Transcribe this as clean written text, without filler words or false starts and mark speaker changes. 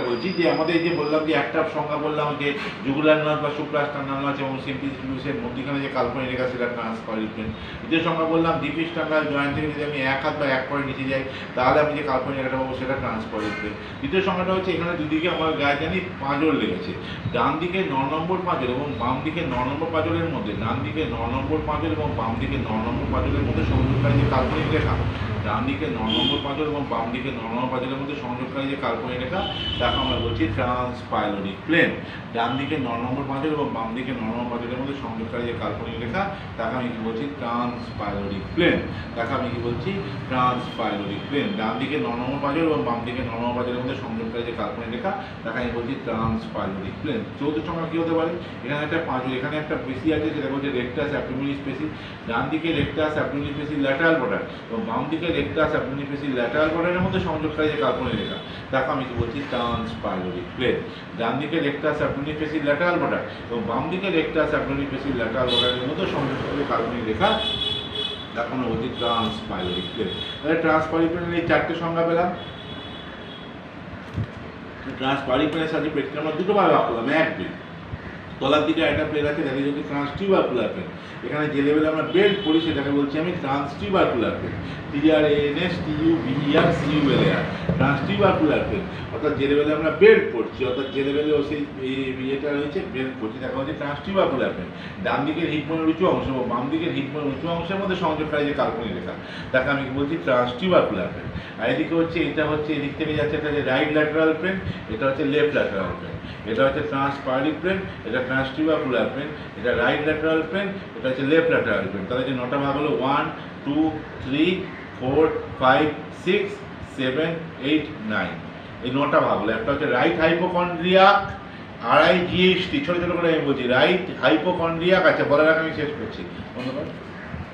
Speaker 1: বলছি যে আমাদের যে বললাম যে একটা সংজ্ঞা বললাম যে জুগুলার নাচ বা সুপ্রাস্টার্নাল নাচ এবং সিম্পলিসিটিসের মধ্যখানে যে কাল্পনিক রেখা সেটা ট্রান্সপারেন্ট প্লেন। দ্বিতীয় সংজ্ঞা বললাম ডিপিস্টার্নাল জয়েন্ট থেকে যদি আমি এক হাত বা এক পয়েন্ট নিচে যাই তাহলে আমি যে কাল্পনিক রেখাটা পাবো সেটা ট্রান্সপারেন্ট প্লেন। তৃতীয় সংখ্যাটা হচ্ছে এখানে দুদিকে আমার গায়ে জানি পাঁজর লেগেছে, ডান দিকে 9 নম্বর পাঁজর এবং বাম দিকে 9 নম্বর পাঁজরের মধ্যে, ডান দিকে 9 নম্বর পাঁজর এবং বাম দিকে 9 নম্বর পাঁজরের মধ্যে সংযোগকারী যে কাল্পনিক রেখা, ডান দিকে 9 নম্বর পাঁজর এবং বাম দিকে 9 নম্বর পাঁজরের মধ্যে সংযোগকারী যে কাল্পনিক রেখা তাকে আমরা বলছি ট্রান্সপাইলোরিক প্লেন। ডান দিকে 9 নম্বর পাঁজর এবং বাম দিকে 9 নম্বর পাঁজরের মধ্যে সংযোগকারী যে কাল্পনিক রেখা তাকে আমি কি বলছি ট্রান্সপাইলোরিক প্লেন। তাকে আমি কি বলছি ট্রান্সপাইলোরিক প্লেন। ডান দিকে 9 নম্বর পাঁজর এবং বাম দিকে 9 নম্বর পাঁজরের মধ্যে সংযোগকারী যে কাল্পনিক রেখা তাকে আমি বলছি ট্রান্সপাইলোরিক প্লেন। চৌদ্দ সংখ্যা কি হতে পারে? এখানে একটা পাঁজর, এখানে একটা পেশি আছে সেটা হচ্ছে রেক্টাস অ্যাবডোমিনালিস পেশি। ডান দিকে রেক্টাস অ্যাবডোমিনালিস পেশি ল্যাটারাল বর্ডার এবং বাম দিকে রেক্টাস অ্যাবডোমিনালিস পেশি ল্যাটারাল বর্ডারের মধ্যে সংযোগকারী যে কাল্পনিক রেখা তাকে আমি কি বলছি ট্রান্সপাইলোরিক প্লেন। ডান দিকে রেক্টাস অ্যাবডোমিনালিস পেশি ল্যাটারাল বর্ডার এবং বাম দিকে রেক্টাস অ্যাবডোমিনালিস পেশি ল্যাটারাল বর্ডারের মধ্যে সংযোগকারী কাল্পনিক রেখা তাকে আমরা বলছি ট্রান্সপাইলোরিক প্লেন। তাহলে ট্রান্সপাইলোরিক প্লেনের এই চারটে সংজ্ঞা পেলাম। ট্রান্সপাইলোরিক প্লেনের সাথে পেটকে আমরা দুটো ভাবে ভাগ করলাম, এক দুই। তলার দিকে একটা প্লেন আছে যাকে যদি ট্রান্সটিউবারকুলার প্লেন, এখানে যে লেভেলে আমরা বেল্ট পড়ি সেটাকে বলছি আমি ট্রান্সটিউবারকুলার প্লেন। TRANSTUBERCULAR ট্রান্সটিউবারকুলার প্লেন, অর্থাৎ যে লেভেলে আমরা বেল্ট পড়ছি, অর্থাৎ যে লেভেলে সেই ইয়েটা রয়েছে বেল্ট পড়ছি তাকে হচ্ছে ট্রান্সটিউবারকুলার প্লেন। ডান দিকের হিপময়ের উঁচু অংশ এবং বাম দিকের হিপময়ের উঁচু অংশের মধ্যে সংযোগকারী যে কাল্পনিক রেখা তাকে আমি বলছি ট্রান্সটিউবারকুলার প্লেন। আর এদিকে হচ্ছে এটা হচ্ছে এদিক থেকে যাচ্ছে এটা যে রাইট ল্যাটারাল প্লেন, এটা হচ্ছে লেফট ল্যাটারাল প্লেন। এটা হচ্ছে ট্রান্সপাইলোরিক প্লেন, এটা ট্রান্সটিউবারকুলার প্লেন, এটা রাইট ল্যাটারাল প্লেন, এটা হচ্ছে লেফট ল্যাটারাল প্লেন। তাহলে যে নটা ভাগ হলো 1 2 3 4 5 6 7 8 9, এই নটা ভাগ হলো। একটা হচ্ছে রাইট হাইপোকন্ড্রিয়াক RIGHT, ছোটো ছোটো করে আমি বলছি রাইট হাইপোকন্ড্রিয়াক। আচ্ছা বলার আগে আমি শেষ করছি। ধন্যবাদ।